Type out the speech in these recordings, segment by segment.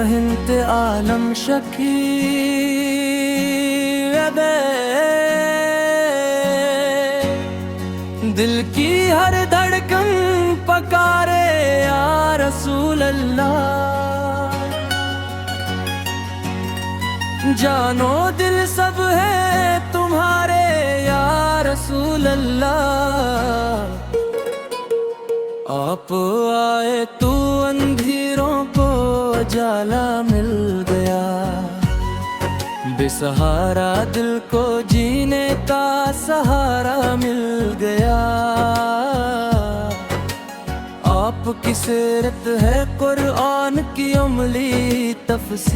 हिंत आलम shaky दिल की हर धड़कन पकारे या रसूल अल्लाह। जानो दिल सब है तुम्हारे या रसूल अल्लाह। आप आए तो अंधेरों को उजाला मिल गया, बेसहारा दिल को जीने का सहारा मिल गया। आपकी सीरत है कुरान की अमली तफसीर,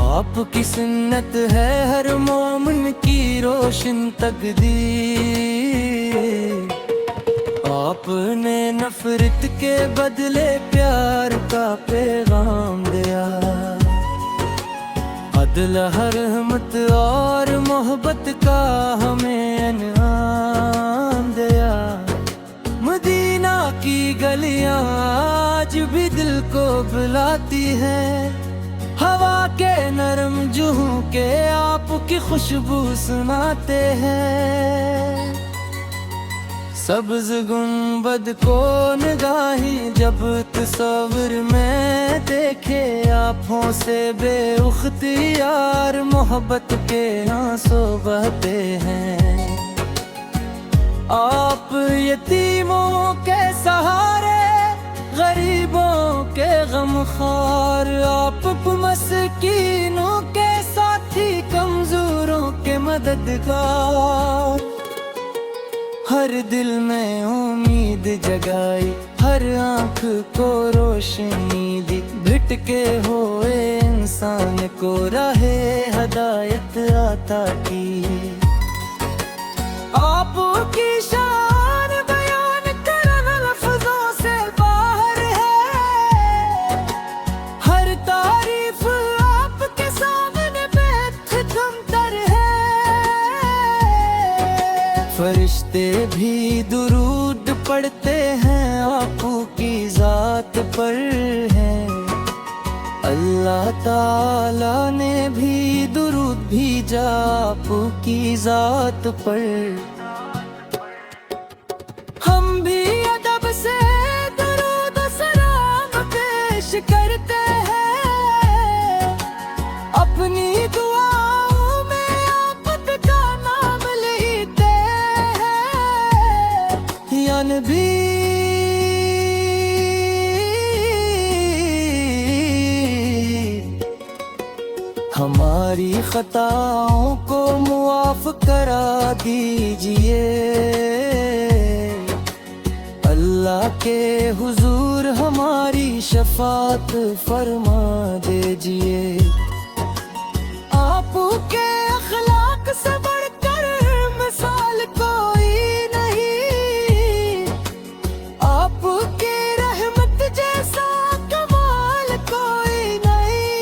आपकी सुन्नत है हर मोमिन की रोशन तकदीर। आपने नफरत के बदले प्यार का पैगाम दिया, अदल रहमत और मोहब्बत का हमें इनाम दिया। मदीना की गलियां आज भी दिल को बुलाती हैं, हवा के नरम जुहू के आपकी खुशबू सुनाते हैं। सब्ज गुंबद को निगाही जब तस्वीर में देखे, आँखों से बेउख्तियार मोहब्बत के आंसू बहते हैं। आप यतीमों के सहारे, गरीबों के गमखार, आप मस्कीनों के साथी, कमजोरों के मददगार। हर दिल में उम्मीद जगाई, हर आँख को रोशनी दी, भटके हुए इंसान को राहे हदायत आता की। आपकी शान बयान करना लफ्जों से बाहर है, हर तारीफ आपके सामने बेखतर है। फरिश्ते भी दुरूद पढ़ते हैं आपकी जात पर है, अल्लाह ताला ने भी दुरूद भेजा आपकी जात पर। हम भी अदब से दुरूद सलाम पेश करते हैं, अपनी दुआओं में आपका नाम लेते हैं। या नबी हमारी खताओं को मुआफ करा दीजिए, अल्लाह के हुजूर हमारी शफात फरमा दीजिए। आपके अखलाक से बढ़कर मिसाल कोई नहीं, आपके रहमत जैसा कमाल कोई नहीं।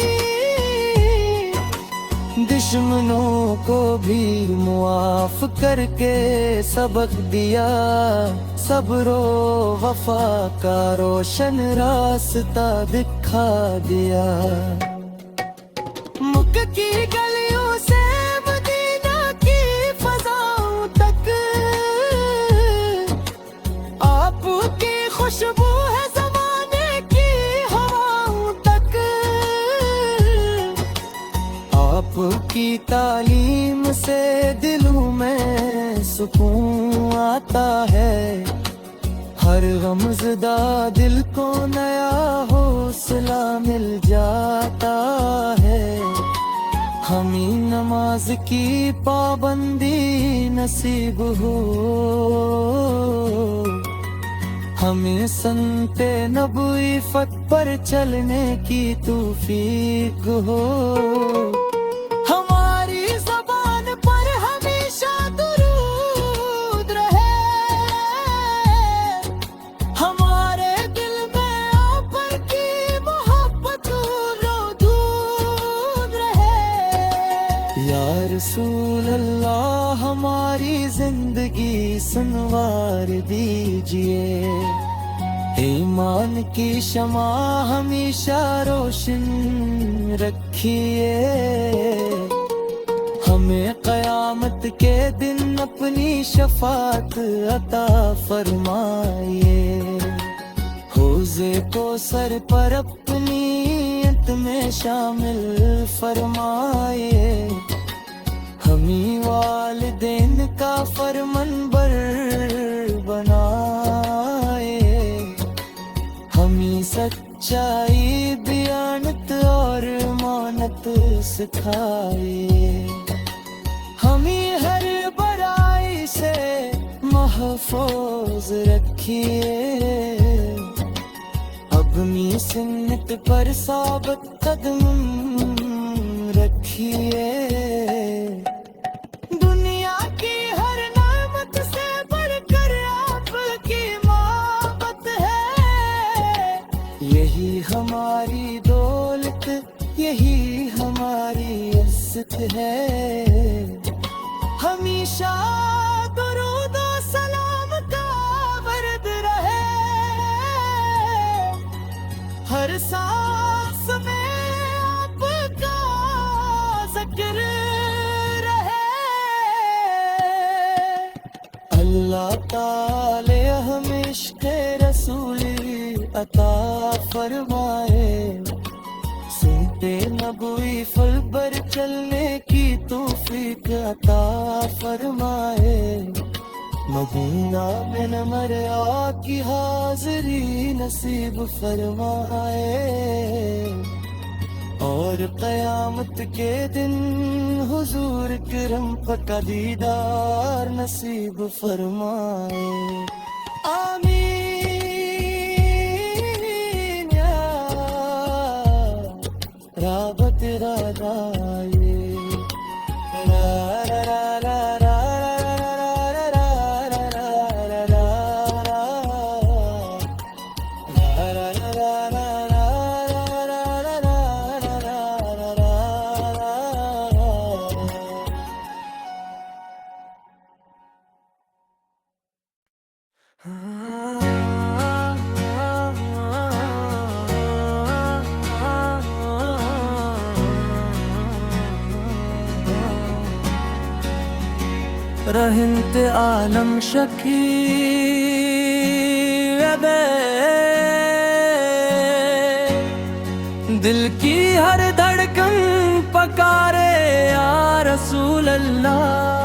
दुश्मनों को भी मुआफ करके सबक दिया, सब्रो वफा का रोशन रास्ता दिखा दिया। मक्का की गलियों से मदीना की फजाओं तक आपकी खुशबू है, ज़माने की हवाओं तक। आपकी तालीम से दिलों में सुकून आता है, हर गमज़दा दिल को नया हौसला मिल जाता है। हमें नमाज की पाबंदी नसीब हो, हमें संते नबूवत पर चलने की तौफीक हो। हमारी ज़बान पर हमेशा दुरूद रहे, हमारे दिल में आप की मोहब्बत दूर रहे। या रसूल अल्लाह हमारी जिंदगी सुनवार दीजिए, ईमान की शमा हमेशा रोशन रखिए, हमें क़यामत के दिन अपनी शफात अता फरमाइए। हौज़े को सर पर अपनी नियत में शामिल फरमाइए, हमी वालिदैन का फरमंबर बनाए, हमी सच्चाई बियानत और मानत सिखाए, हमी हर बुराई से महफूज रखिए। अपनी सुन्नत पर साबित कदम रखिए। दुनिया की हर नेमत से बढ़कर आपकी मोहब्बत है, यही हमारी दौलत, यही हमारी इज्जत है। हमेशा दुरूद और सलाम का वर्द रहे, हर सांस में आपका जिक्र रहे। अल्लाह ताले हमें इश्क़ रसूली अता फरमाए, सुनते नबवी फल पर चलने की तौफीक अता फरमाए। मदीना में नमरिया की हाज़री नसीब फरमाए, और क़यामत के दिन हुजूर करम का दीदार नसीब फरमाए। आमीन या राबत रादाए रा रा रा रा रा रहमत आलम शकी दिल की हर धड़कन पकारे या रसूल अल्लाह।